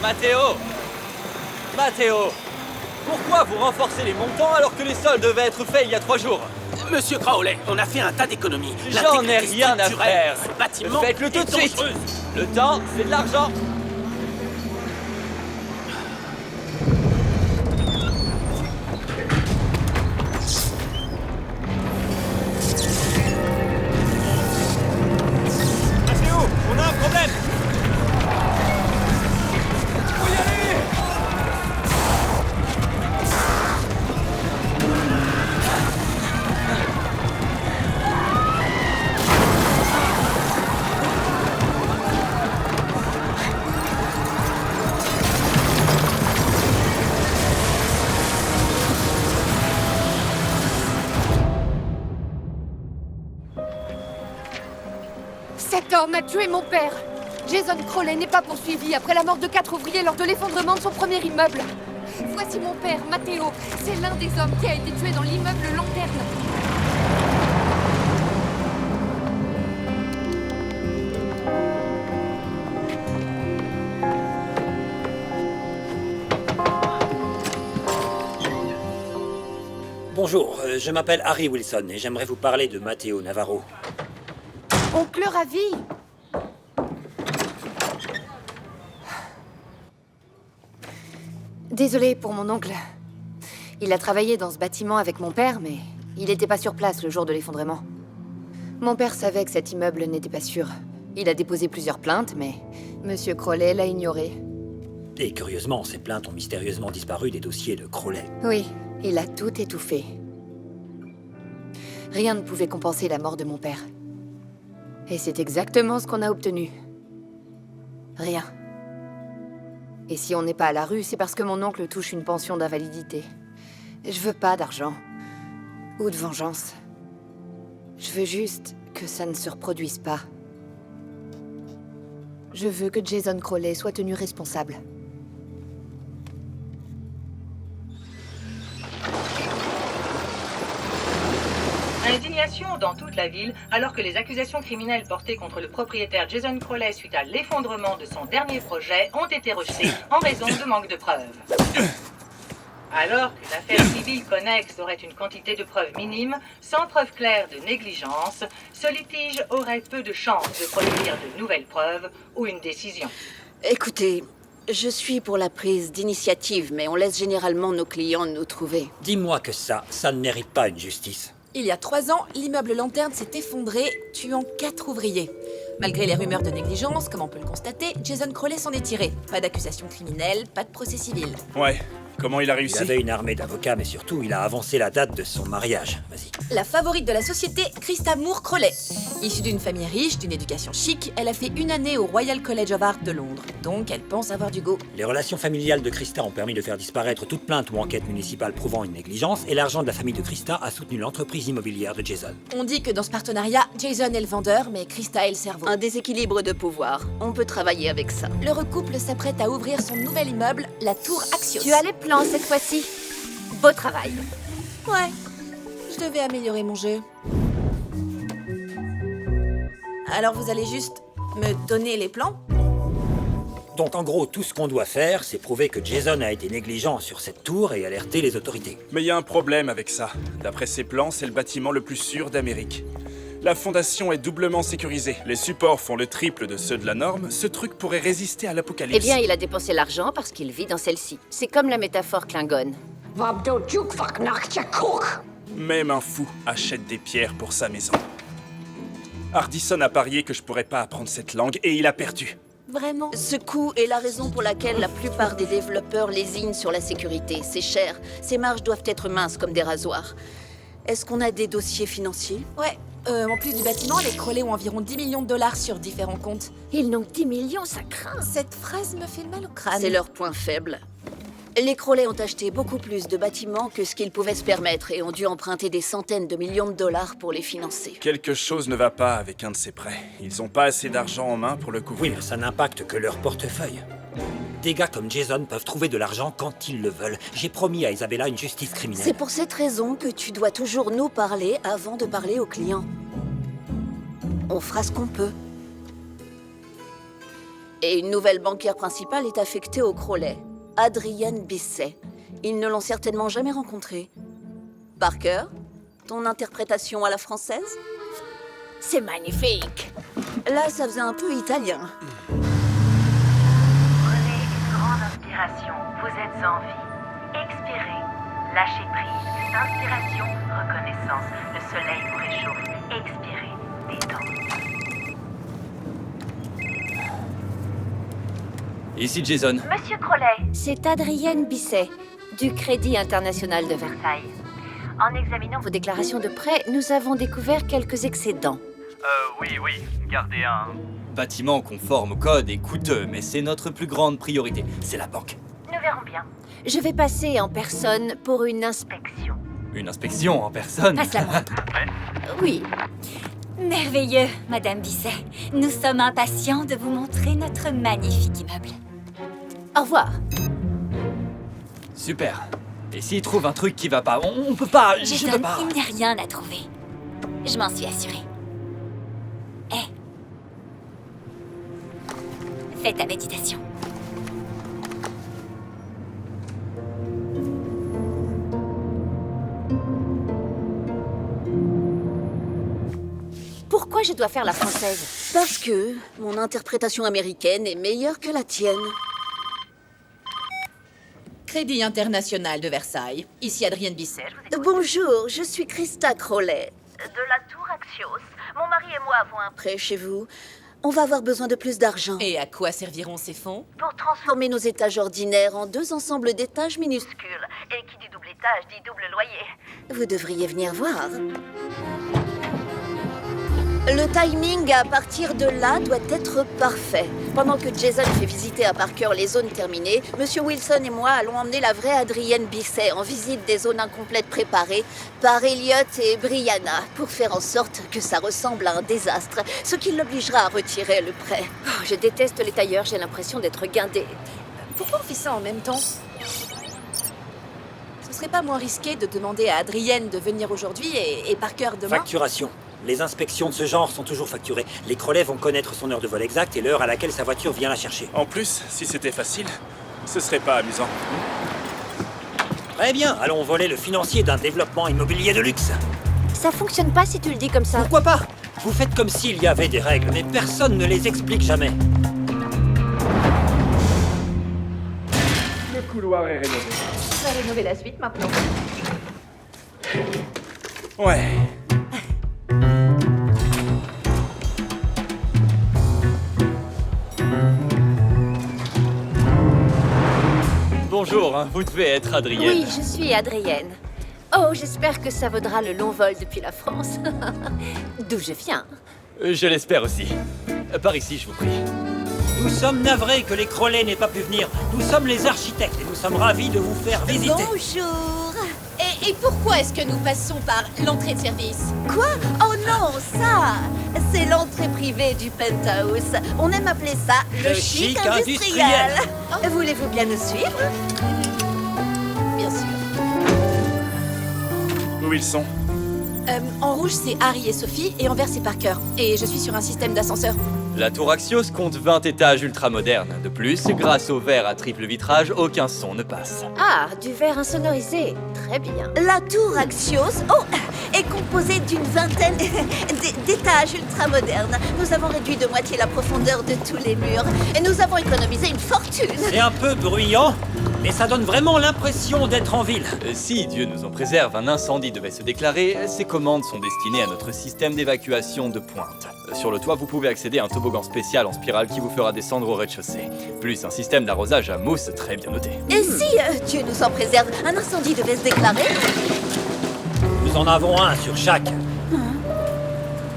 Matteo! Matteo! Pourquoi vous renforcez les montants alors que les soldes devaient être faits il y a 3 jours? Monsieur Crowley, on a fait un tas d'économies. J'en ai rien à faire! Ce bâtiment Faites-le tout de est suite! dangereuse. Le temps, c'est de l'argent! Matteo, on a un problème! Faut y aller! Cet homme a tué mon père. Jason Crowley n'est pas poursuivi après la mort de 4 ouvriers lors de l'effondrement de son premier immeuble. Voici mon père, Matteo. C'est l'un des hommes qui a été tué dans l'immeuble Lanterne. Bonjour, je m'appelle Harry Wilson et j'aimerais vous parler de Matteo Navarro. Oncle Ravi. Désolé pour mon oncle. Il a travaillé dans ce bâtiment avec mon père, mais il n'était pas sur place le jour de l'effondrement. Mon père savait que cet immeuble n'était pas sûr. Il a déposé plusieurs plaintes, mais Monsieur Crowley l'a ignoré. Et curieusement, ces plaintes ont mystérieusement disparu des dossiers de Crowley. Oui, il a tout étouffé. Rien ne pouvait compenser la mort de mon père. Et c'est exactement ce qu'on a obtenu. Rien. Et si on n'est pas à la rue, c'est parce que mon oncle touche une pension d'invalidité. Je veux pas d'argent. Ou de vengeance. Je veux juste que ça ne se reproduise pas. Je veux que Jason Crowley soit tenu responsable. Indignation dans toute la ville alors que les accusations criminelles portées contre le propriétaire Jason Crowley suite à l'effondrement de son dernier projet ont été rejetées en raison de manque de preuves. Alors qu'une affaire civile connexe aurait une quantité de preuves minimes, sans preuve claire de négligence, ce litige aurait peu de chances de produire de nouvelles preuves ou une décision. Écoutez, je suis pour la prise d'initiative, mais on laisse généralement nos clients nous trouver. Dis-moi que ça ne mérite pas une justice. Il y a 3 ans, l'immeuble Lanterne s'est effondré, tuant 4 ouvriers. Malgré les rumeurs de négligence, comme on peut le constater, Jason Crowley s'en est tiré. Pas d'accusation criminelle, pas de procès civil. Ouais, comment il a réussi? Il avait une armée d'avocats, mais surtout, il a avancé la date de son mariage. Vas-y. La favorite de la société, Christa Moore Crowley. Issue d'une famille riche, d'une éducation chic, elle a fait 1 année au Royal College of Art de Londres. Donc, elle pense avoir du go. Les relations familiales de Christa ont permis de faire disparaître toute plainte ou enquête municipale prouvant une négligence, et l'argent de la famille de Christa a soutenu l'entreprise immobilière de Jason. On dit que dans ce partenariat, Jason est le vendeur, mais Christa est le cerveau. Un déséquilibre de pouvoir. On peut travailler avec ça. Le couple s'apprête à ouvrir son nouvel immeuble, la Tour Axios. Tu as les plans cette fois-ci. Beau travail. Ouais, je devais améliorer mon jeu. Alors vous allez juste me donner les plans? Donc en gros, tout ce qu'on doit faire, c'est prouver que Jason a été négligent sur cette tour et alerter les autorités. Mais il y a un problème avec ça. D'après ses plans, c'est le bâtiment le plus sûr d'Amérique. La fondation est doublement sécurisée. Les supports font le triple de ceux de la norme. Ce truc pourrait résister à l'apocalypse. Eh bien, il a dépensé l'argent parce qu'il vit dans celle-ci. C'est comme la métaphore Klingon. Même un fou achète des pierres pour sa maison. Hardison a parié que je pourrais pas apprendre cette langue et il a perdu. Vraiment? Ce coût est la raison pour laquelle la plupart des développeurs lésinent sur la sécurité. C'est cher. Ces marges doivent être minces comme des rasoirs. Est-ce qu'on a des dossiers financiers? Ouais. En plus du bâtiment, les Crowley ont environ 10 millions de dollars sur différents comptes. Ils n'ont 10 millions, ça craint. Cette phrase me fait mal au crâne. C'est leur point faible. Les Crowley ont acheté beaucoup plus de bâtiments que ce qu'ils pouvaient se permettre et ont dû emprunter des centaines de millions de dollars pour les financer. Quelque chose ne va pas avec un de ces prêts. Ils ont pas assez d'argent en main pour le Oui, couvrir. mais ça n'impacte que leur portefeuille. Des gars comme Jason peuvent trouver de l'argent quand ils le veulent. J'ai promis à Isabella une justice criminelle. C'est pour cette raison que tu dois toujours nous parler avant de parler aux clients. On fera ce qu'on peut. Et une nouvelle banquière principale est affectée au Crowley, Adrienne Bisset. Ils ne l'ont certainement jamais rencontrée. Parker, ton interprétation à la française? C'est magnifique. Là, ça faisait un peu italien. Prenez une grande inspiration. Vous êtes en vie. Expirez. Lâchez prise. Inspiration. Reconnaissance. Le soleil vous réchauffe. Expirez. Détente. Ici Jason. Monsieur Crowley, C'est Adrienne Bisset, du Crédit International de Versailles. Versailles. En examinant Vos déclarations de prêt, nous avons découvert quelques excédents. Oui, gardez un... Bâtiment conforme au code et coûteux, mais c'est notre plus grande priorité. C'est la banque. Nous verrons bien. Je vais passer en personne pour une inspection. Une inspection en personne. Passe la montre. Oui. Merveilleux, Madame Bisset. Nous sommes impatients de vous montrer notre magnifique immeuble. Au revoir. Super. Et s'il trouve un truc qui va pas, on peut pas, je Jason, peux pas. il n'y a rien à trouver. Je m'en suis assurée. Fais ta méditation. Pourquoi je dois faire la française? Parce que mon interprétation américaine est meilleure que la tienne. Crédit International de Versailles. Ici Adrienne Bisset. Bonjour, je suis Christa Crowley. De la Tour Axios. Mon mari et moi avons un prêt chez vous. On va avoir besoin de plus d'argent. Et à quoi serviront ces fonds? Pour transformer nos étages ordinaires en 2 ensembles d'étages minuscules. Et qui dit double étage dit double loyer. Vous devriez venir voir. Le timing à partir de là doit être parfait. Pendant que Jason fait visiter à Parker les zones terminées, Monsieur Wilson et moi allons emmener la vraie Adrienne Bisset en visite des zones incomplètes préparées par Elliot et Brianna pour faire en sorte que ça ressemble à un désastre, ce qui l'obligera à retirer le prêt. Oh, je déteste les tailleurs, j'ai l'impression d'être guindée. Pourquoi on fait ça en même temps? Ce serait pas moins risqué de demander à Adrienne de venir aujourd'hui et Parker demain? Facturation. Les inspections de ce genre sont toujours facturées. Les Crowley vont connaître son heure de vol exacte et l'heure à laquelle sa voiture vient la chercher. En plus, si c'était facile, ce serait pas amusant. Très bien, allons voler le financier d'un développement immobilier de luxe. Ça fonctionne pas si tu le dis comme ça. Pourquoi pas? Vous faites comme s'il y avait des règles, mais personne ne les explique jamais. Le couloir est rénové. On va rénover la suite maintenant. Ouais. Bonjour, vous devez être Adrienne. Oui, je suis Adrienne. Oh, j'espère que ça vaudra le long vol depuis la France. D'où je viens. Je l'espère aussi. Par ici, je vous prie. Nous sommes navrés que les Crowley n'aient pas pu venir. Nous sommes les architectes et nous sommes ravis de vous faire visiter. Bonjour. Et pourquoi est-ce que nous passons par l'entrée de service? Quoi? Oh non, ça, c'est l'entrée privée du penthouse. On aime appeler ça le chic industriel. Voulez-vous bien nous suivre? Bien sûr. Où ils sont? En rouge, c'est Harry et Sophie, et en vert, c'est Parker. Et je suis sur un système d'ascenseur. La tour Axios compte 20 étages ultramodernes. De plus, grâce au verre à triple vitrage, aucun son ne passe. Ah, du verre insonorisé. Très bien. La tour Axios est composée d'une vingtaine d'étages ultramodernes. Nous avons réduit de moitié la profondeur de tous les murs. Et nous avons économisé une fortune. C'est un peu bruyant, mais ça donne vraiment l'impression d'être en ville. Si Dieu nous en préserve, un incendie devait se déclarer, ces commandes sont destinées à notre système d'évacuation de pointe. Sur le toit, vous pouvez accéder à un toboggan spécial en spirale qui vous fera descendre au rez-de-chaussée. Plus un système d'arrosage à mousse très bien noté. Et si, Dieu nous en préserve, un incendie devait se déclarer? Nous en avons un sur chaque.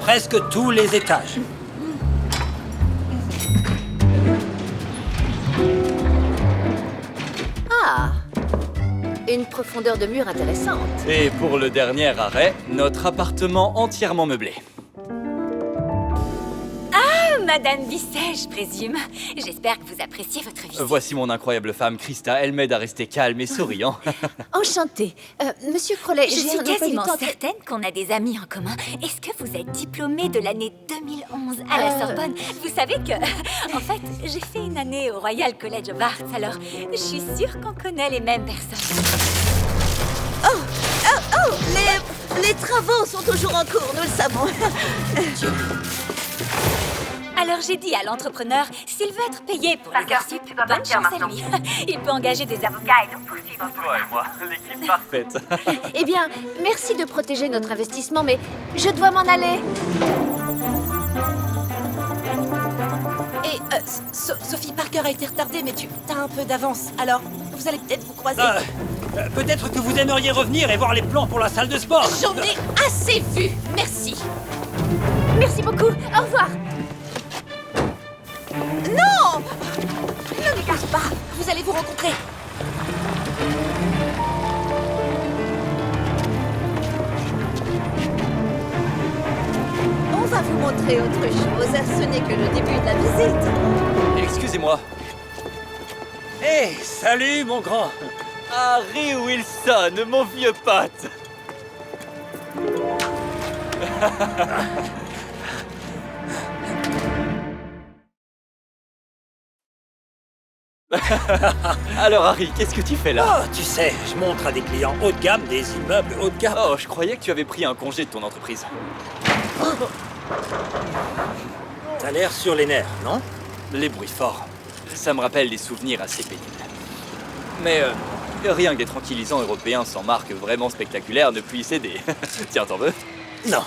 Presque tous les étages. Ah, une profondeur de mur intéressante. Et pour le dernier arrêt, notre appartement entièrement meublé. Madame Bisset, je présume. J'espère que vous appréciez votre visite. Voici mon incroyable femme, Krista. Elle m'aide à rester calme et souriant. Enchantée. Monsieur Crowley, Je j'ai suis un emploi du quasiment temps certaine qu'on a des amis en commun. Est-ce que vous êtes diplômée de l'année 2011 à la Sorbonne? Vous savez que, en fait, j'ai fait une année au Royal College of Art, alors je suis sûre qu'on connaît les mêmes personnes. Les travaux sont toujours en cours, nous le savons. Alors j'ai dit à l'entrepreneur, s'il veut être payé pour les heures sup, bonne chance à lui. Il peut engager des avocats et nous poursuivre. Toi et moi, l'équipe parfaite. Eh bien, merci de protéger notre investissement, mais je dois m'en aller. Et Sophie Parker a été retardée, mais tu as un peu d'avance. Alors, vous allez peut-être vous croiser. Peut-être que vous aimeriez revenir et voir les plans pour la salle de sport. J'en ai assez vu. Merci. Merci beaucoup. Au revoir. Non! Ne regarde pas. Vous allez vous rencontrer. On va vous montrer autre chose. Ce n'est que le début de la visite. Excusez-moi. Hé, salut mon grand. Harry Wilson, mon vieux pote. Alors Harry, qu'est-ce que tu fais là? Oh, tu sais, je montre à des clients haut de gamme des immeubles haut de gamme. Oh, je croyais que tu avais pris un congé de ton entreprise. T'as l'air sur les nerfs, non? Les bruits forts. Ça me rappelle des souvenirs assez pénibles. Mais rien que des tranquillisants européens sans marque vraiment spectaculaire ne puissent aider. Tiens, t'en veux? Non.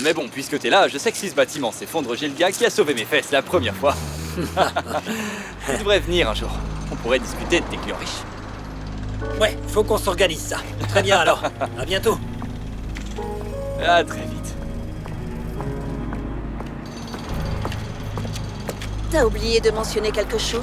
Mais bon, puisque t'es là, je sais que si ce bâtiment s'effondre, j'ai le gars qui a sauvé mes fesses la première fois. Tu devrais venir un jour. On pourrait discuter de tes clients riches. Ouais, faut qu'on s'organise ça. Très bien alors. À bientôt. À très vite. T'as oublié de mentionner quelque chose?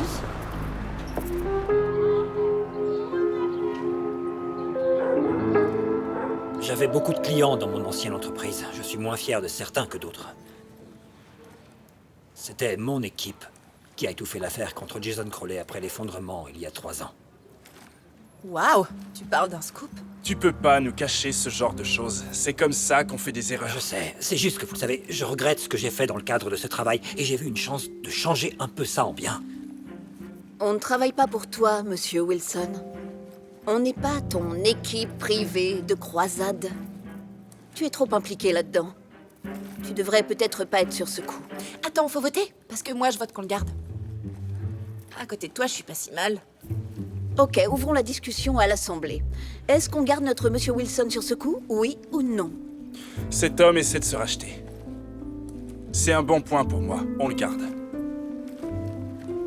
J'avais beaucoup de clients dans mon ancienne entreprise. Je suis moins fier de certains que d'autres. C'était mon équipe qui a étouffé l'affaire contre Jason Crowley après l'effondrement il y a 3 ans. Waouh, tu parles d'un scoop? Tu peux pas nous cacher ce genre de choses. C'est comme ça qu'on fait des erreurs. Je sais, c'est juste que vous le savez, je regrette ce que j'ai fait dans le cadre de ce travail et j'ai vu une chance de changer un peu ça en bien. On ne travaille pas pour toi, monsieur Wilson. On n'est pas ton équipe privée de croisade. Tu es trop impliqué là-dedans. Tu devrais peut-être pas être sur ce coup. Attends, faut voter? Parce que moi, je vote qu'on le garde. À côté de toi, je suis pas si mal. Ok, ouvrons la discussion à l'Assemblée. Est-ce qu'on garde notre monsieur Wilson sur ce coup, oui ou non? Cet homme essaie de se racheter. C'est un bon point pour moi. On le garde.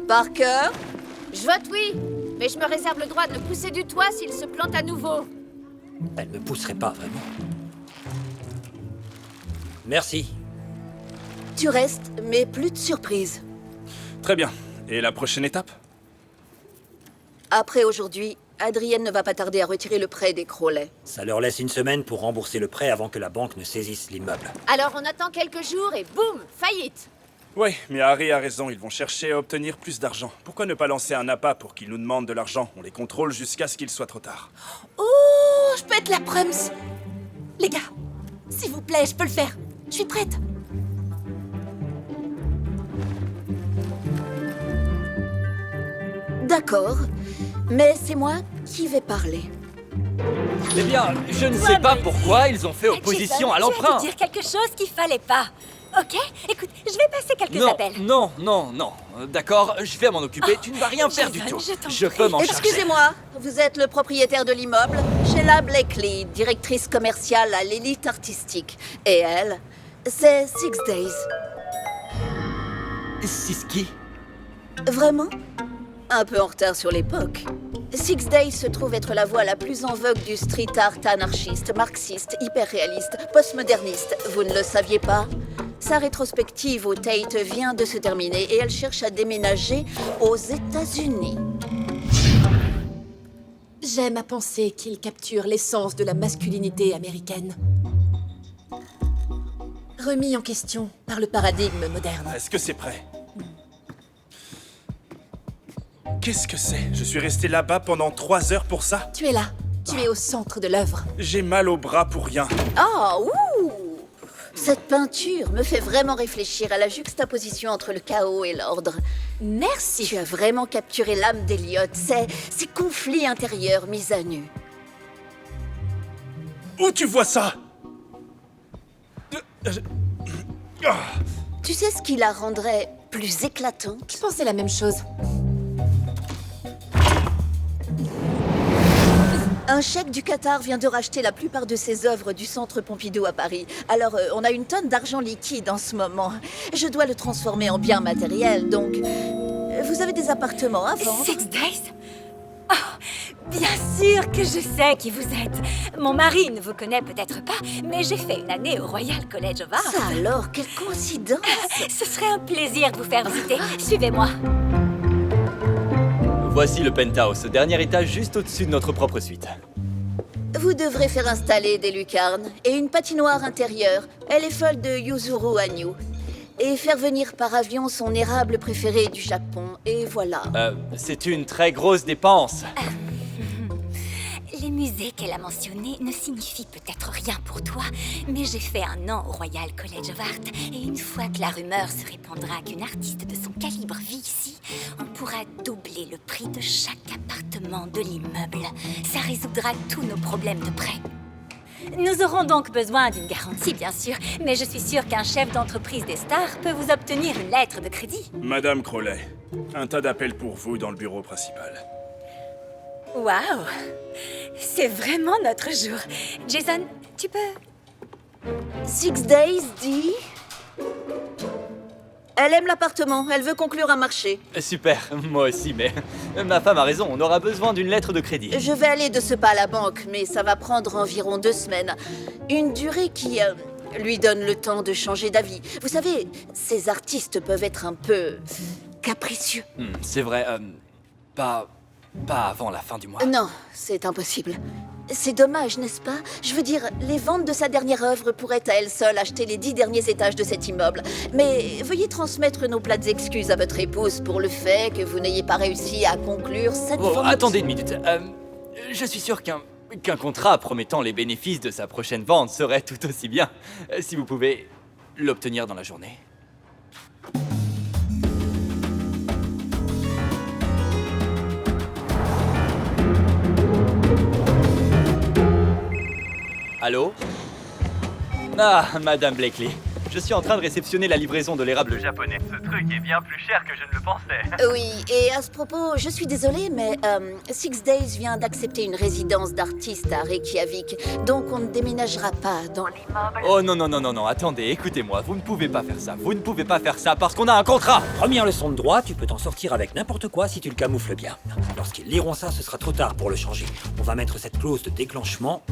Parker? Je vote oui, mais je me réserve le droit de le pousser du toit s'il se plante à nouveau. Elle ne pousserait pas vraiment. Merci. Tu restes, mais plus de surprise. Très bien. Et la prochaine étape? Après aujourd'hui, Adrienne ne va pas tarder à retirer le prêt des Crowley. Ça leur laisse une semaine pour rembourser le prêt avant que la banque ne saisisse l'immeuble. Alors on attend quelques jours et boum, faillite. Ouais, mais Harry a raison, ils vont chercher à obtenir plus d'argent. Pourquoi ne pas lancer un appât pour qu'ils nous demandent de l'argent? On les contrôle jusqu'à ce qu'il soit trop tard. Oh, je peux être la prums. Les gars, s'il vous plaît, je peux le faire. Je suis prête. D'accord, mais c'est moi qui vais parler. Eh bien, je ne sais pas pourquoi ils ont fait opposition à l'emprunt. Je vais te dire quelque chose qu'il fallait pas. Ok? Écoute, je vais passer quelques appels. Non. D'accord, je vais m'en occuper. Tu ne vas rien faire du tout. Je peux m'en charger. Excusez-moi, vous êtes le propriétaire de l'immeuble? Sheila Blakely, directrice commerciale à l'élite artistique. Et elle, c'est Six Days. Siski? Vraiment? Un peu en retard sur l'époque. Six Days se trouve être la voie la plus en vogue du street art anarchiste, marxiste, hyper-réaliste, postmoderniste. Vous ne le saviez pas? Sa rétrospective au Tate vient de se terminer et elle cherche à déménager aux États-Unis. J'aime à penser qu'il capture l'essence de la masculinité américaine. Remis en question par le paradigme moderne. Est-ce que c'est prêt? Qu'est-ce que c'est? Je suis resté là-bas pendant 3 heures pour ça? Tu es là. Tu es au centre de l'œuvre. J'ai mal au bras pour rien. Oh, ouh! Cette peinture me fait vraiment réfléchir à la juxtaposition entre le chaos et l'ordre. Merci. Tu as vraiment capturé l'âme d'Eliot, ces conflits intérieurs mis à nu. Où tu vois ça? Tu sais ce qui la rendrait plus éclatante? Je pensais la même chose. Un chèque du Qatar vient de racheter la plupart de ses œuvres du Centre Pompidou à Paris. Alors, on a une tonne d'argent liquide en ce moment. Je dois le transformer en biens matériels, donc... vous avez des appartements à vendre? 6 Days? Oh, bien sûr que je sais qui vous êtes. Mon mari ne vous connaît peut-être pas, mais j'ai fait une année au Royal College of Art. Ça alors, quelle coïncidence! Ce serait un plaisir de vous faire visiter. Suivez-moi. Voici le penthouse, dernier étage juste au-dessus de notre propre suite. Vous devrez faire installer des lucarnes et une patinoire intérieure. Elle est folle de Yuzuru Hanyu. Et faire venir par avion son érable préféré du Japon. Et voilà. C'est une très grosse dépense. Les musées qu'elle a mentionnés ne signifient peut-être rien pour toi, mais j'ai fait un an au Royal College of Art, et une fois que la rumeur se répandra qu'une artiste de son calibre vit ici, on pourra doubler le prix de chaque appartement de l'immeuble. Ça résoudra tous nos problèmes de prêt. Nous aurons donc besoin d'une garantie, bien sûr, mais je suis sûre qu'un chef d'entreprise des stars peut vous obtenir une lettre de crédit. Madame Crowley, un tas d'appels pour vous dans le bureau principal. Waouh! C'est vraiment notre jour. Jason, tu peux... 6 Days dit... Elle aime l'appartement, elle veut conclure un marché. Super, moi aussi, mais ma femme a raison, on aura besoin d'une lettre de crédit. Je vais aller de ce pas à la banque, mais ça va prendre environ 2 semaines. Une durée qui lui donne le temps de changer d'avis. Vous savez, ces artistes peuvent être un peu capricieux. C'est vrai, pas avant la fin du mois. Non, c'est impossible. C'est dommage, n'est-ce pas? Je veux dire, les ventes de sa dernière œuvre pourraient à elles seules acheter les 10 derniers étages de cet immeuble. Mais veuillez transmettre nos plates excuses à votre épouse pour le fait que vous n'ayez pas réussi à conclure cette vente. Attendez une minute. Je suis sûr qu'un contrat promettant les bénéfices de sa prochaine vente serait tout aussi bien. Si vous pouvez l'obtenir dans la journée. Allô? Ah, Madame Blakely. Je suis en train de réceptionner la livraison de l'érable japonais. Ce truc est bien plus cher que je ne le pensais. Oui, et à ce propos, je suis désolée, mais 6 Days vient d'accepter une résidence d'artiste à Reykjavik, donc on ne déménagera pas dans l'immeuble. Oh non, attendez, écoutez-moi, vous ne pouvez pas faire ça. Vous ne pouvez pas faire ça parce qu'on a un contrat. Première leçon de droit, tu peux t'en sortir avec n'importe quoi si tu le camoufles bien. Lorsqu'ils liront ça, ce sera trop tard pour le changer. On va mettre cette clause de déclenchement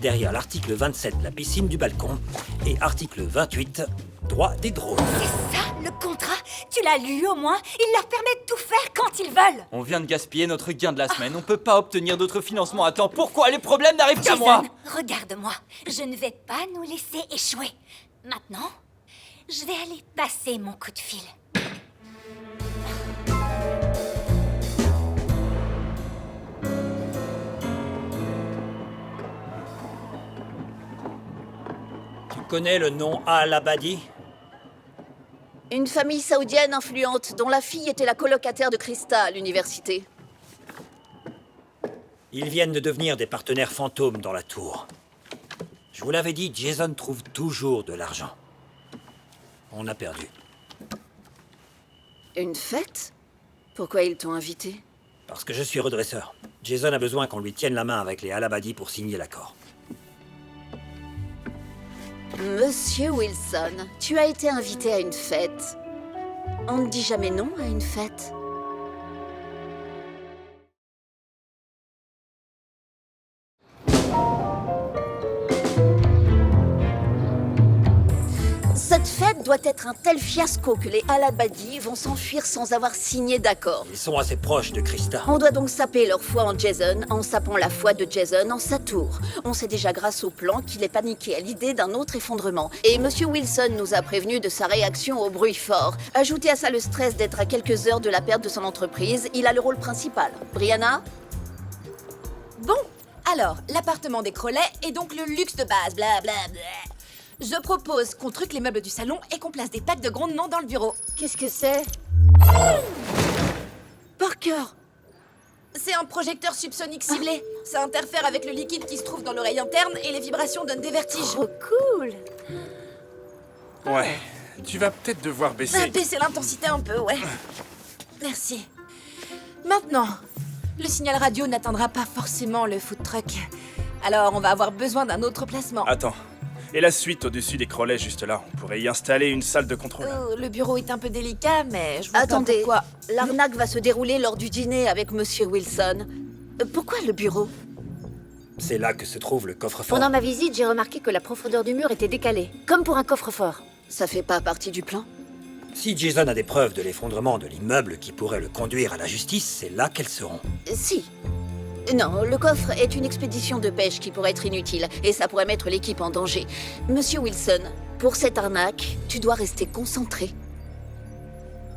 derrière l'article 27, la piscine du balcon, et article 28, droit des drones. C'est ça, le contrat? Tu l'as lu au moins? Il leur permet de tout faire quand ils veulent. On vient de gaspiller notre gain de la semaine. On peut pas obtenir d'autres financements à temps. Pourquoi les problèmes n'arrivent qu'à moi? Regarde-moi. Je ne vais pas nous laisser échouer. Maintenant, je vais aller passer mon coup de fil. Tu connais le nom Al-Abadi? Une famille saoudienne influente dont la fille était la colocataire de Krista à l'université. Ils viennent de devenir des partenaires fantômes dans la tour. Je vous l'avais dit, Jason trouve toujours de l'argent. On a perdu. Une fête? Pourquoi ils t'ont invité? Parce que je suis redresseur. Jason a besoin qu'on lui tienne la main avec les Al-Abadi pour signer l'accord. Monsieur Wilson, tu as été invité à une fête. On ne dit jamais non à une fête. Cette fête doit être un tel fiasco que les Al-Abadi vont s'enfuir sans avoir signé d'accord. Ils sont assez proches de Krista. On doit donc saper leur foi en Jason en sapant la foi de Jason en sa tour. On sait déjà grâce au plan qu'il est paniqué à l'idée d'un autre effondrement. Et Monsieur Wilson nous a prévenu de sa réaction au bruit fort. Ajoutez à ça le stress d'être à quelques heures de la perte de son entreprise, il a le rôle principal. Brianna? Bon, alors, l'appartement des Crowley est donc le luxe de base, blablabla. Je propose qu'on truque les meubles du salon et qu'on place des packs de grondement dans le bureau. Qu'est-ce que c'est? Parker! C'est un projecteur subsonique ciblé. Ça interfère avec le liquide qui se trouve dans l'oreille interne et les vibrations donnent des vertiges. Oh, cool! Ouais, tu vas peut-être devoir baisser... Baisser l'intensité un peu, ouais. Merci. Maintenant, le signal radio n'atteindra pas forcément le food truck. Alors, on va avoir besoin d'un autre placement. Attends. Et la suite au-dessus des Crowley, juste là, on pourrait y installer une salle de contrôle. Le bureau est un peu délicat, mais je vois Attendez, pas pourquoi. l'arnaque va se dérouler lors du dîner avec Monsieur Wilson. Pourquoi le bureau? C'est là que se trouve le coffre-fort. Pendant ma visite, j'ai remarqué que la profondeur du mur était décalée, comme pour un coffre-fort. Ça fait pas partie du plan? Si Jason a des preuves de l'effondrement de l'immeuble qui pourraient le conduire à la justice, c'est là qu'elles seront. Si. Non, le coffre est une expédition de pêche qui pourrait être inutile, et ça pourrait mettre l'équipe en danger. Monsieur Wilson, pour cette arnaque, tu dois rester concentré.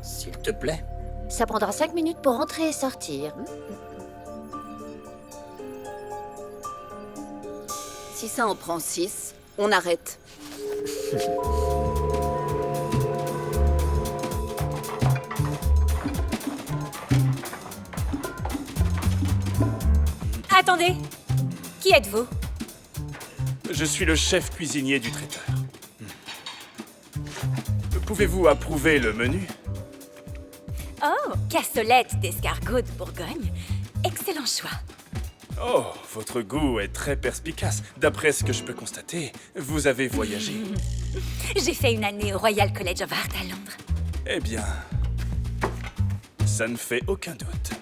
S'il te plaît. Ça prendra 5 minutes pour entrer et sortir. Si ça en prend 6, on arrête. Attendez, qui êtes-vous? Je suis le chef cuisinier du traiteur. Pouvez-vous approuver le menu? Oh, cassolette d'escargot de Bourgogne. Excellent choix. Oh, votre goût est très perspicace. D'après ce que je peux constater, vous avez voyagé. J'ai fait une année au Royal College of Art à Londres. Eh bien, ça ne fait aucun doute.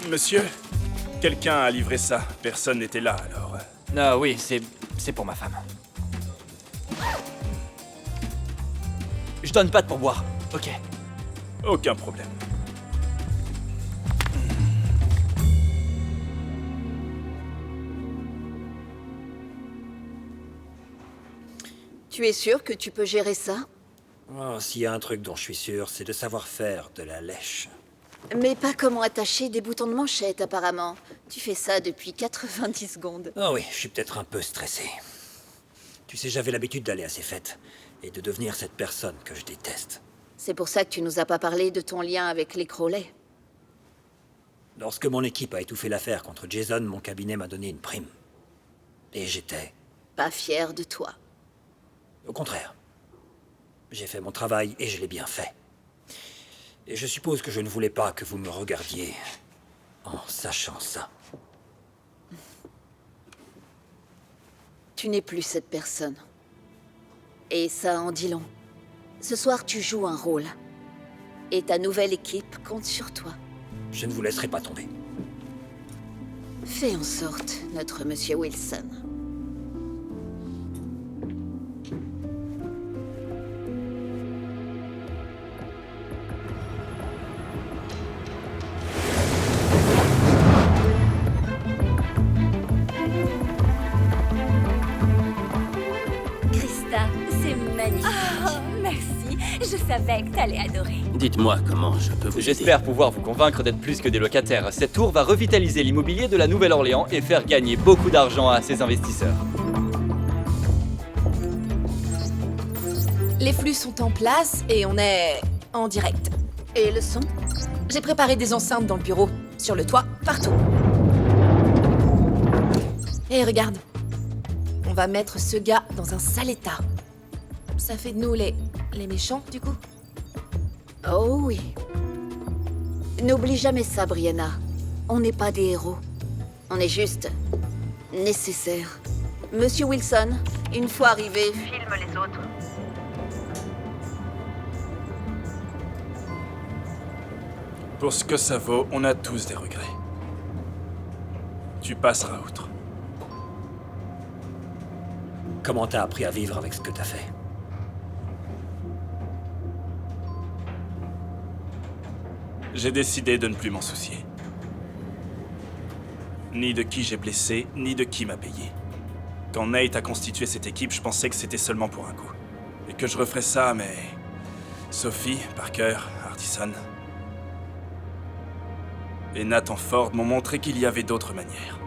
Monsieur, quelqu'un a livré ça. Personne n'était là, alors... Ah oui, c'est pour ma femme. Je donne pas de pourboire, ok. Aucun problème. Tu es sûr que tu peux gérer ça? Oh, s'il y a un truc dont je suis sûr, c'est de savoir faire de la lèche. Mais pas comment attacher des boutons de manchette, apparemment. Tu fais ça depuis 90 secondes. Ah oui, je suis peut-être un peu stressé. Tu sais, j'avais l'habitude d'aller à ces fêtes et de devenir cette personne que je déteste. C'est pour ça que tu nous as pas parlé de ton lien avec les Crowley. Lorsque mon équipe a étouffé l'affaire contre Jason, mon cabinet m'a donné une prime. Et j'étais... Pas fier de toi. Au contraire. J'ai fait mon travail et je l'ai bien fait. Et je suppose que je ne voulais pas que vous me regardiez en sachant ça. Tu n'es plus cette personne. Et ça en dit long. Ce soir, tu joues un rôle. Et ta nouvelle équipe compte sur toi. Je ne vous laisserai pas tomber. Fais en sorte, notre Monsieur Wilson. Je savais que t'allais adorer. Dites-moi comment je peux vous aider. J'espère pouvoir vous convaincre d'être plus que des locataires. Cette tour va revitaliser l'immobilier de la Nouvelle-Orléans et faire gagner beaucoup d'argent à ses investisseurs. Les flux sont en place et on est en direct. Et le son? J'ai préparé des enceintes dans le bureau, sur le toit, partout. Et regarde, on va mettre ce gars dans un sale état. Ça fait de nous les méchants, du coup? Oh oui. N'oublie jamais ça, Brianna. On n'est pas des héros. On est juste nécessaire. Monsieur Wilson, une fois arrivé... Filme les autres. Pour ce que ça vaut, on a tous des regrets. Tu passeras outre. Comment t'as appris à vivre avec ce que t'as fait? J'ai décidé de ne plus m'en soucier. Ni de qui j'ai blessé, ni de qui m'a payé. Quand Nate a constitué cette équipe, je pensais que c'était seulement pour un coup. Et que je referais ça, mais... Sophie, Parker, Hardison... et Nathan Ford m'ont montré qu'il y avait d'autres manières.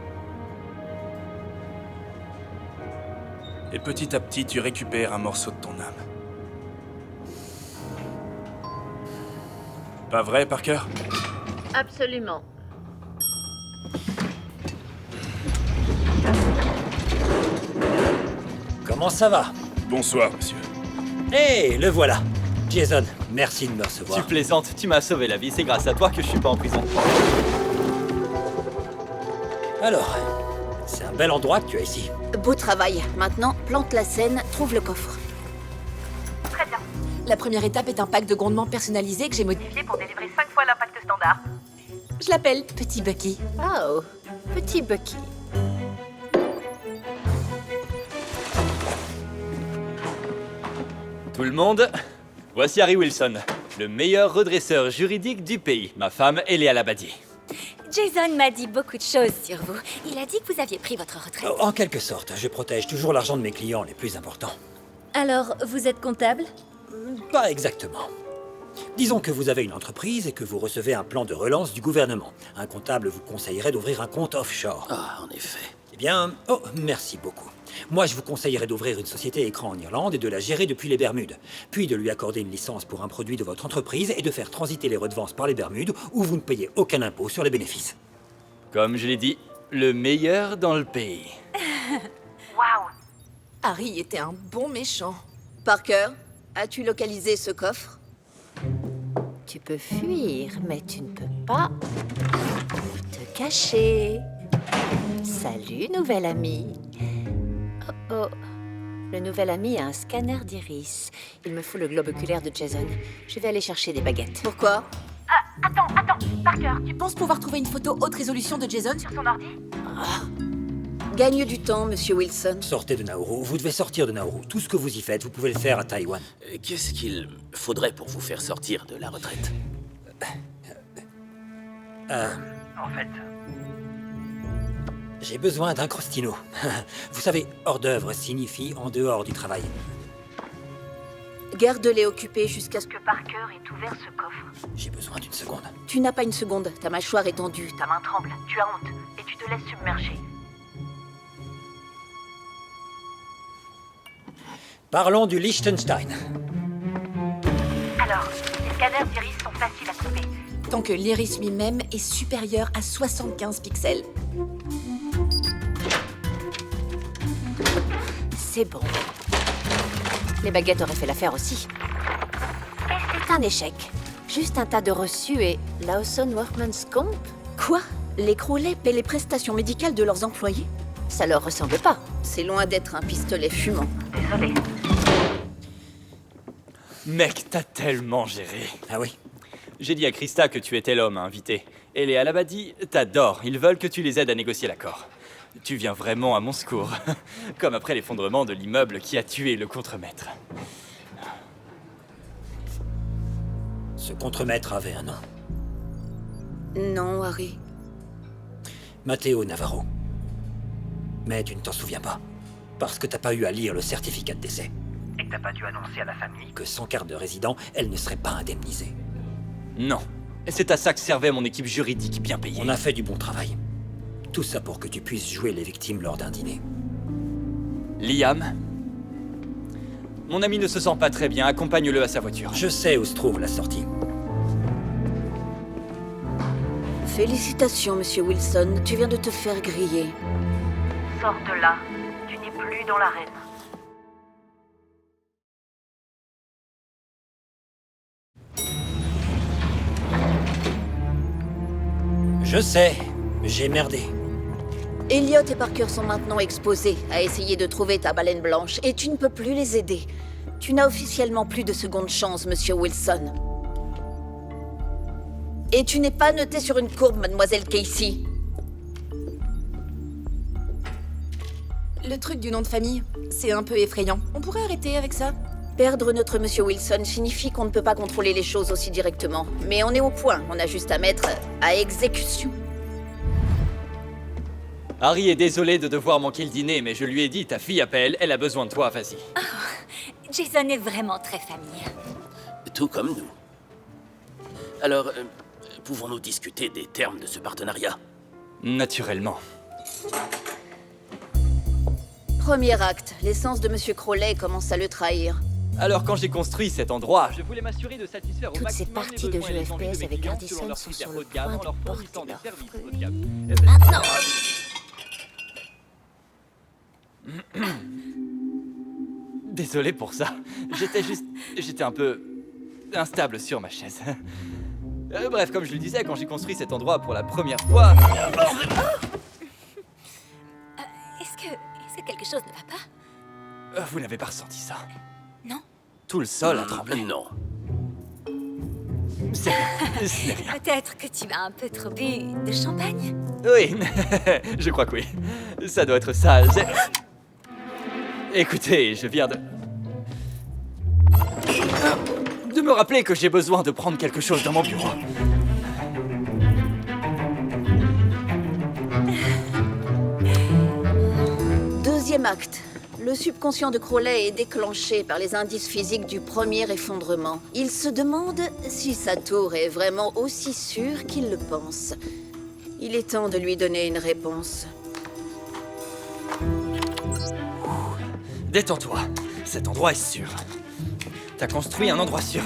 Et petit à petit, tu récupères un morceau de ton âme. Pas vrai, Parker? Absolument. Comment ça va? Bonsoir, monsieur. Hé, le voilà. Jason, merci de me recevoir. Tu plaisantes, tu m'as sauvé la vie, c'est grâce à toi que je suis pas en prison. Alors, c'est un bel endroit que tu as ici. Beau travail. Maintenant, plante la scène, trouve le coffre. Très bien. La première étape est un pack de grondement personnalisé que j'ai modifié. Modifié pour délivrer 5 fois l'impact standard. Je l'appelle Petit Bucky. Oh, petit Bucky. Tout le monde, voici Harry Wilson, le meilleur redresseur juridique du pays. Ma femme, Eléa Labadie. Jason m'a dit beaucoup de choses sur vous. Il a dit que vous aviez pris votre retraite. En quelque sorte, je protège toujours l'argent de mes clients les plus importants. Alors, vous êtes comptable? Pas exactement. Disons que vous avez une entreprise et que vous recevez un plan de relance du gouvernement. Un comptable vous conseillerait d'ouvrir un compte offshore. Ah, en effet. Eh bien... Oh, merci beaucoup. Moi, je vous conseillerais d'ouvrir une société écran en Irlande et de la gérer depuis les Bermudes. Puis de lui accorder une licence pour un produit de votre entreprise et de faire transiter les redevances par les Bermudes où vous ne payez aucun impôt sur les bénéfices. Comme je l'ai dit, le meilleur dans le pays. Waouh! Harry était un bon méchant. Parker, as-tu localisé ce coffre? Tu peux fuir, mais tu ne peux pas te cacher. Salut, nouvel ami. Oh oh. Le nouvel ami a un scanner d'iris. Il me faut le globe oculaire de Jason. Je vais aller chercher des baguettes. Pourquoi? Attends, Parker, Tu penses pouvoir trouver une photo haute résolution de Jason? sur son ordi? Gagne du temps, monsieur Wilson. Sortez de Nauru, vous devez sortir de Nauru. Tout ce que vous y faites, vous pouvez le faire à Taïwan. Qu'est-ce qu'il faudrait pour vous faire sortir de la retraite? En fait, J'ai besoin d'un crostino. Vous savez, hors d'œuvre signifie en dehors du travail. Garde-les occupés jusqu'à ce que... Que Parker ait ouvert ce coffre. J'ai besoin d'une seconde. Tu n'as pas une seconde, ta mâchoire est tendue. Ta main tremble, tu as honte, et tu te laisses submerger. Parlons du Liechtenstein. Alors, les scanners d'iris sont faciles à couper. Tant que l'iris lui-même est supérieur à 75 pixels. C'est bon. Les baguettes auraient fait l'affaire aussi. C'est un échec. Juste un tas de reçus et Lawson Workman's Comp? Quoi? Les Crowley paient les prestations médicales de leurs employés? Ça leur ressemble pas. C'est loin d'être un pistolet fumant. Désolé. Mec, t'as tellement géré. Ah oui? J'ai dit à Krista que tu étais l'homme à inviter. Et les Alabadi t'adorent, ils veulent que tu les aides à négocier l'accord. Tu viens vraiment à mon secours. Comme après l'effondrement de l'immeuble qui a tué le contremaître. Ce contremaître avait un nom. Non, Harry. Matteo Navarro. Mais tu ne t'en souviens pas. Parce que t'as pas eu à lire le certificat de décès. et que t'as pas dû annoncer à la famille? Que sans carte de résident, elle ne serait pas indemnisée. Non. Et c'est à ça que servait mon équipe juridique bien payée. On a fait du bon travail. Tout ça pour que tu puisses jouer les victimes lors d'un dîner. Liam, mon ami ne se sent pas très bien, accompagne-le à sa voiture. Je sais où se trouve la sortie. Félicitations, Monsieur Wilson. Tu viens de te faire griller. Sors de là. Tu n'es plus dans l'arène. Je sais, j'ai merdé. Elliot et Parker sont maintenant exposés à essayer de trouver ta baleine blanche et tu ne peux plus les aider. Tu n'as officiellement plus de seconde chance, Monsieur Wilson. Et tu n'es pas noté sur une courbe, Mademoiselle Casey. Le truc du nom de famille, c'est un peu effrayant. On pourrait arrêter avec ça? Perdre notre Monsieur Wilson signifie qu'on ne peut pas contrôler les choses aussi directement. Mais on est au point, on a juste à mettre à exécution. Harry est désolé de devoir manquer le dîner, mais je lui ai dit, ta fille appelle, elle a besoin de toi, vas-y. Jason est vraiment très famille. Tout comme nous. Alors, pouvons-nous discuter des termes de ce partenariat? Naturellement. Premier acte, l'essence de Monsieur Crowley commence à le trahir. Alors quand j'ai construit cet endroit, je voulais m'assurer de satisfaire au Toutes ces maximum parties les de besoins jeux et les envies FPS de mes avec clients Ardison selon leur sont critères sur le haut de gamme, point en de leur porter fournissant des leurs services fruits. haut de gamme. Maintenant. Désolé pour ça. J'étais un peu instable sur ma chaise. Bref, comme je le disais, quand j'ai construit cet endroit pour la première fois... Est-ce que quelque chose ne va pas? Vous n'avez pas ressenti ça? Non. Tout le sol a tremblé. Non. C'est rien. Peut-être que tu as un peu trop bu de champagne? Oui, je crois que oui. Ça doit être ça. Écoutez, je viens de me rappeler que j'ai besoin de prendre quelque chose dans mon bureau. Deuxième acte. Le subconscient de Crowley est déclenché par les indices physiques du premier effondrement. Il se demande si sa tour est vraiment aussi sûre qu'il le pense. Il est temps de lui donner une réponse. Détends-toi. Cet endroit est sûr. T'as construit un endroit sûr.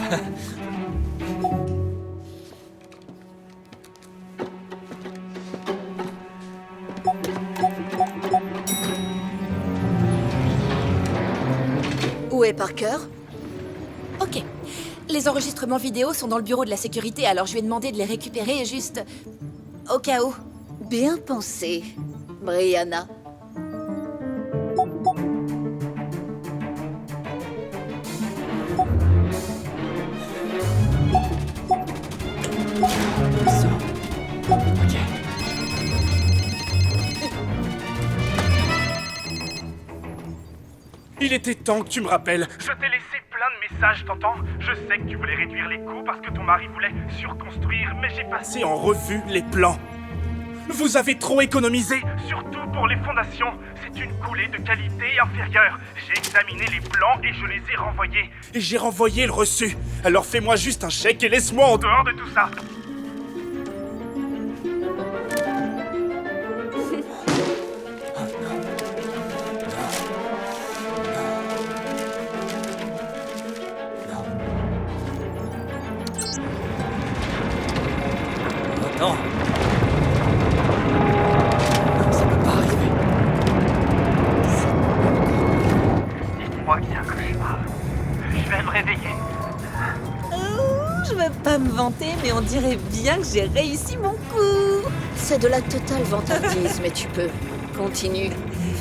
Où est Parker? Ok. Les enregistrements vidéo sont dans le bureau de la sécurité, alors je lui ai demandé de les récupérer juste... au cas où. Bien pensé, Brianna. Ok. Il était temps que tu me rappelles. Je t'ai laissé plein de messages, t'entends? Je sais que tu voulais réduire les coûts parce que ton mari voulait surconstruire, mais j'ai passé... C'est en revue les plans. Vous avez trop économisé. Surtout pour les fondations, c'est une coulée de qualité inférieure. J'ai examiné les plans et je les ai renvoyés. Et j'ai renvoyé le reçu. Alors fais-moi juste un chèque et laisse-moi en dehors. Dehors de tout ça. Non. Ça peut pas arriver. Dites-moi qu'il y a un cauchemar. Je vais me réveiller. Je veux pas me vanter, mais on dirait bien que j'ai réussi mon coup. C'est de la totale vantardise, mais tu peux. Continue.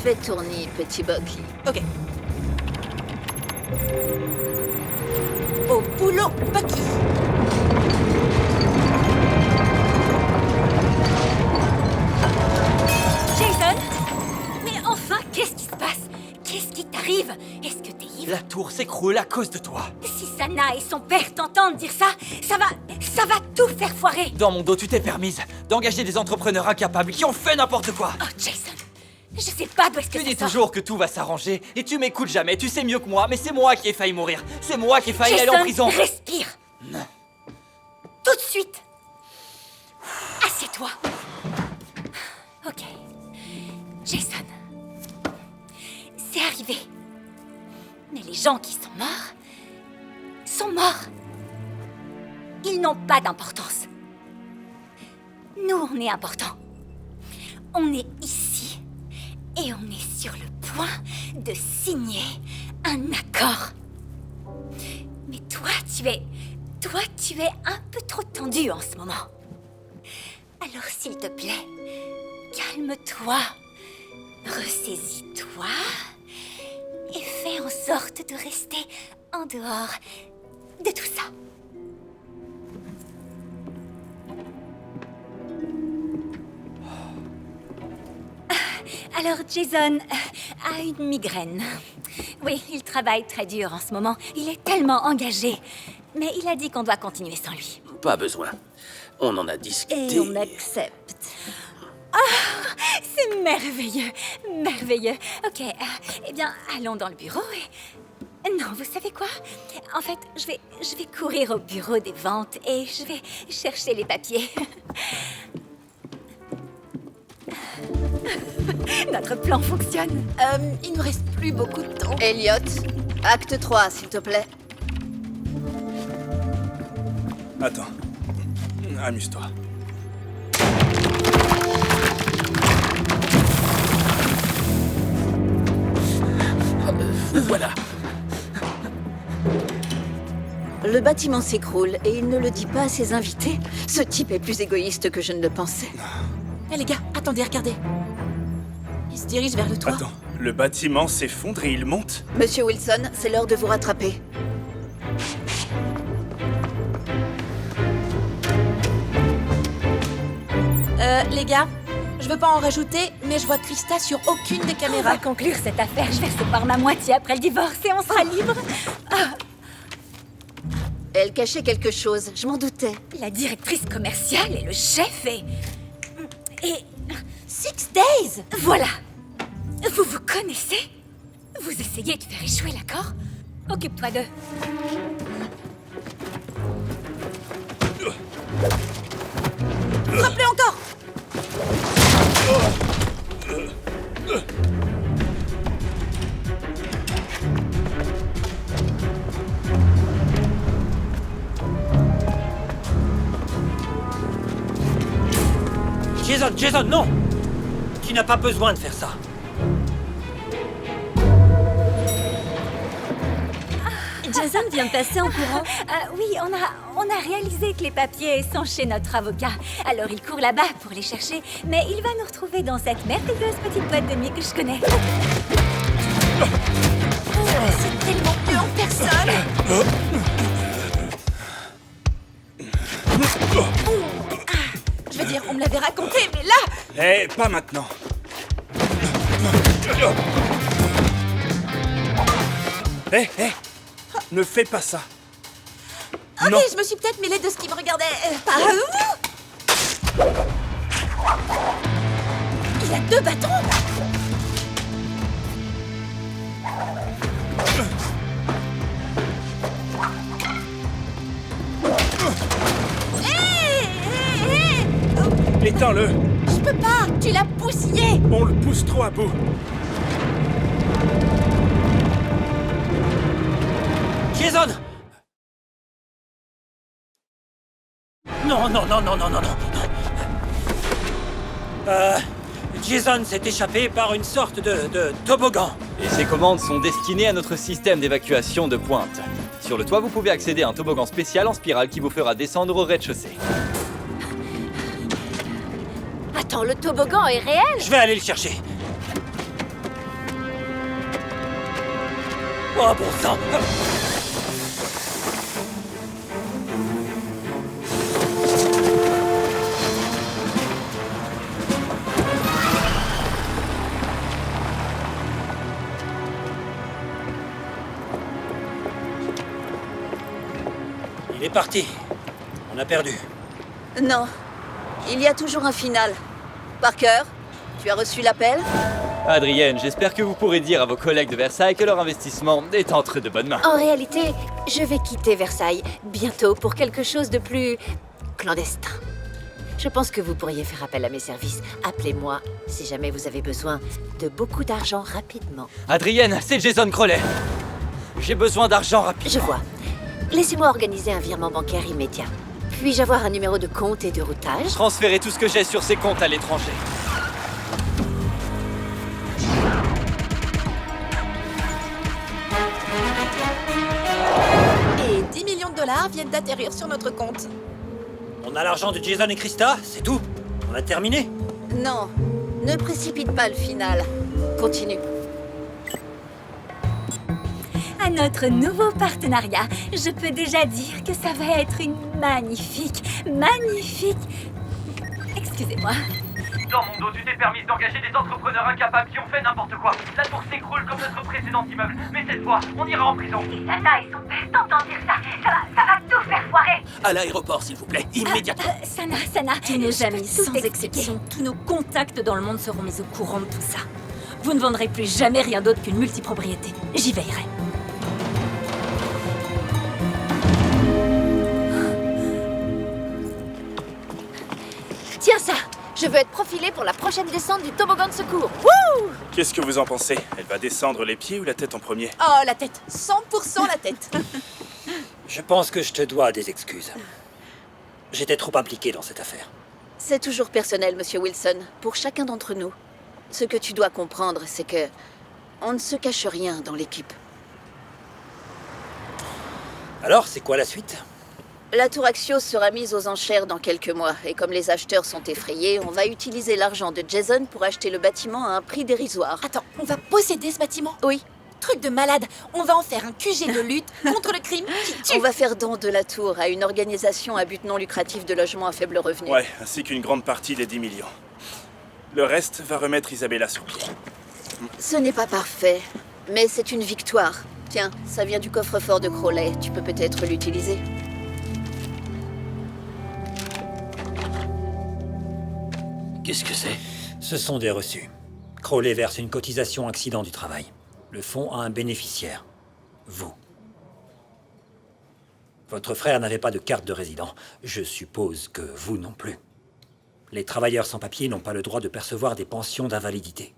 Fais tourner, petit Bucky. Ok. Au boulot, Bucky. Jason? Mais enfin, qu'est-ce qui se passe? Qu'est-ce qui t'arrive? Est-ce que t'es ivre? La tour s'écroule à cause de toi. Si Sana et son père t'entendent dire ça, ça va tout faire foirer. Dans mon dos, tu t'es permise d'engager des entrepreneurs incapables qui ont fait n'importe quoi. Oh, Jason, je sais pas d'où est-ce que Tu ça dis sort. toujours que tout va s'arranger et tu m'écoutes jamais. Tu sais mieux que moi, mais c'est moi qui ai failli mourir. C'est moi qui ai failli aller en prison. Respire. Tout de suite. Assieds-toi. Ok. Jason. C'est arrivé. Mais les gens qui sont morts sont morts. Ils n'ont pas d'importance. Nous, on est important. On est ici. Et on est sur le point de signer un accord. Mais toi, tu es un peu trop tendu en ce moment. Alors, s'il te plaît, calme-toi. Ressaisis-toi et fais en sorte de rester en dehors de tout ça. Alors, Jason a une migraine. Oui, il travaille très dur en ce moment. Il est tellement engagé. Mais il a dit qu'on doit continuer sans lui. Pas besoin. On en a discuté. Et on accepte. Ah, c'est merveilleux, merveilleux. Ok, eh bien, allons dans le bureau et... Non, vous savez quoi? En fait, je vais courir au bureau des ventes et je vais chercher les papiers. Notre plan fonctionne. Il nous reste plus beaucoup de temps. Elliot, acte 3, s'il te plaît. Attends. Amuse-toi. Voilà. Le bâtiment s'écroule et il ne le dit pas à ses invités. Ce type est plus égoïste que je ne le pensais. Eh les gars, attendez, regardez. Il se dirige vers le toit. Attends, le bâtiment s'effondre et il monte? Monsieur Wilson, c'est l'heure de vous rattraper. Les gars, je veux pas en rajouter, mais je vois Krista sur aucune des On caméras. va conclure cette affaire. Je verse par ma moitié après le divorce et on sera libre. Elle cachait quelque chose, je m'en doutais. La directrice commerciale et le chef et... 6 days! Voilà. Vous vous connaissez? Vous essayez de faire échouer l'accord? Occupe-toi d'eux. Frappe-le encore! Jason, non! Tu n'as pas besoin de faire ça. Jason vient de passer en courant. Oui, on a réalisé que les papiers sont chez notre avocat. Alors il court là-bas pour les chercher. Mais il va nous retrouver dans cette merveilleuse petite boîte de nuit que je connais. C'est tellement mieux en personne! Je veux dire, on me l'avait raconté, mais là... Eh, pas maintenant. Eh, ne fais pas ça. Ok, Non. je me suis peut-être mêlée de ce qui me regardait par où? Il a 2 bâtons? Éteins-le. Je peux pas! Tu l'as bousillé! On le pousse trop à bout. Jason! Non. Jason s'est échappé par une sorte de toboggan. Et ces commandes sont destinées à notre système d'évacuation de pointe. Sur le toit, vous pouvez accéder à un toboggan spécial en spirale qui vous fera descendre au rez-de-chaussée. Attends, le toboggan est réel? Je vais aller le chercher. Oh bon sang! Il est parti. On a perdu. Non, il y a toujours un final. Parker, tu as reçu l'appel? Adrienne, j'espère que vous pourrez dire à vos collègues de Versailles que leur investissement est entre de bonnes mains. En réalité, je vais quitter Versailles bientôt pour quelque chose de plus clandestin. Je pense que vous pourriez faire appel à mes services. Appelez-moi si jamais vous avez besoin de beaucoup d'argent rapidement. Adrienne, c'est Jason Crowley. J'ai besoin d'argent rapidement. Je vois. Laissez-moi organiser un virement bancaire immédiat. Puis-je avoir un numéro de compte et de routage? Transférez tout ce que j'ai sur ces comptes à l'étranger. Et 10 millions de dollars viennent d'atterrir sur notre compte. On a l'argent de Jason et Krista, c'est tout. On a terminé. Non, ne précipite pas le final. Continue. À notre nouveau partenariat, je peux déjà dire que ça va être une magnifique... Excusez-moi. Dans mon dos, tu t'es permis d'engager des entrepreneurs incapables qui ont fait n'importe quoi. La tour s'écroule comme notre précédent immeuble. Mais cette fois, on ira en prison. Si Sana et son père t'entendent dire ça, ça va tout faire foirer. À l'aéroport, s'il vous plaît, immédiatement. Sana, Tous nos je peux amis, tout sans expliquer. exception, tous nos contacts dans le monde seront mis au courant de tout ça. Vous ne vendrez plus jamais rien d'autre qu'une multipropriété. J'y veillerai. Tiens ça! Je veux être profilée pour la prochaine descente du toboggan de secours. Wouh! Qu'est-ce que vous en pensez? Elle va descendre les pieds ou la tête en premier? Oh, la tête. 100% la tête. Je pense que je te dois des excuses. J'étais trop impliqué dans cette affaire. C'est toujours personnel, Monsieur Wilson, pour chacun d'entre nous. Ce que tu dois comprendre, c'est que on ne se cache rien dans l'équipe. Alors, c'est quoi la suite? La tour Axios sera mise aux enchères dans quelques mois, et comme les acheteurs sont effrayés, on va utiliser l'argent de Jason pour acheter le bâtiment à un prix dérisoire. Attends, on va posséder ce bâtiment? Oui. Truc de malade. On va en faire un QG de lutte contre le crime qui tue. On va faire don de la tour à une organisation à but non lucratif de logement à faible revenu. Ouais, ainsi qu'une grande partie des 10 millions. Le reste va remettre Isabella sur pied. Ce n'est pas parfait, mais c'est une victoire. Tiens, ça vient du coffre-fort de Crowley. Tu peux peut-être l'utiliser. Qu'est-ce que c'est? Ce sont des reçus. Crowley verse une cotisation accident du travail. Le fonds a un bénéficiaire. Vous. Votre frère n'avait pas de carte de résident. Je suppose que vous non plus. Les travailleurs sans papier n'ont pas le droit de percevoir des pensions d'invalidité.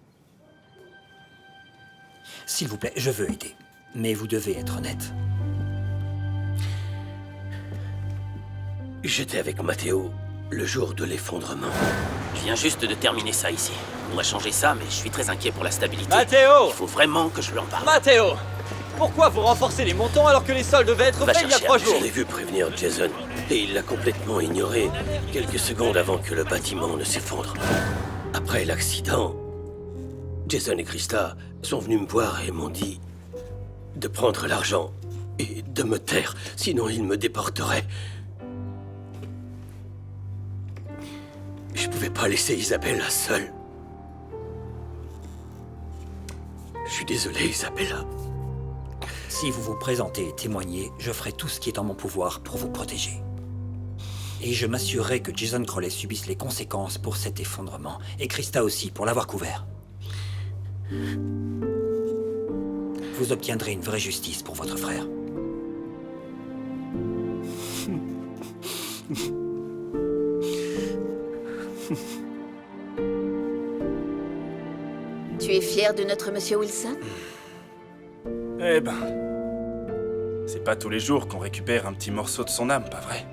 S'il vous plaît, je veux aider. Mais vous devez être honnête. J'étais avec Matteo le jour de l'effondrement. Je viens juste de terminer ça ici. On va changer ça, mais je suis très inquiet pour la stabilité. Matteo! Il faut vraiment que je lui en parle. Matteo! Pourquoi vous renforcez les montants alors que les soldes devaient être faits il y a 3 jours? Je l'ai vu prévenir Jason, et il l'a complètement ignoré quelques secondes avant que le bâtiment ne s'effondre. Après l'accident, Jason et Krista sont venus me voir et m'ont dit de prendre l'argent et de me taire, sinon ils me déporteraient. Je pouvais pas laisser Isabella seule. Je suis désolé, Isabella. Si vous vous présentez et témoignez, je ferai tout ce qui est en mon pouvoir pour vous protéger. Et je m'assurerai que Jason Crowley subisse les conséquences pour cet effondrement. Et Krista aussi, pour l'avoir couvert. Vous obtiendrez une vraie justice pour votre frère. Tu es fier de notre Monsieur Wilson? Eh ben... C'est pas tous les jours qu'on récupère un petit morceau de son âme, pas vrai?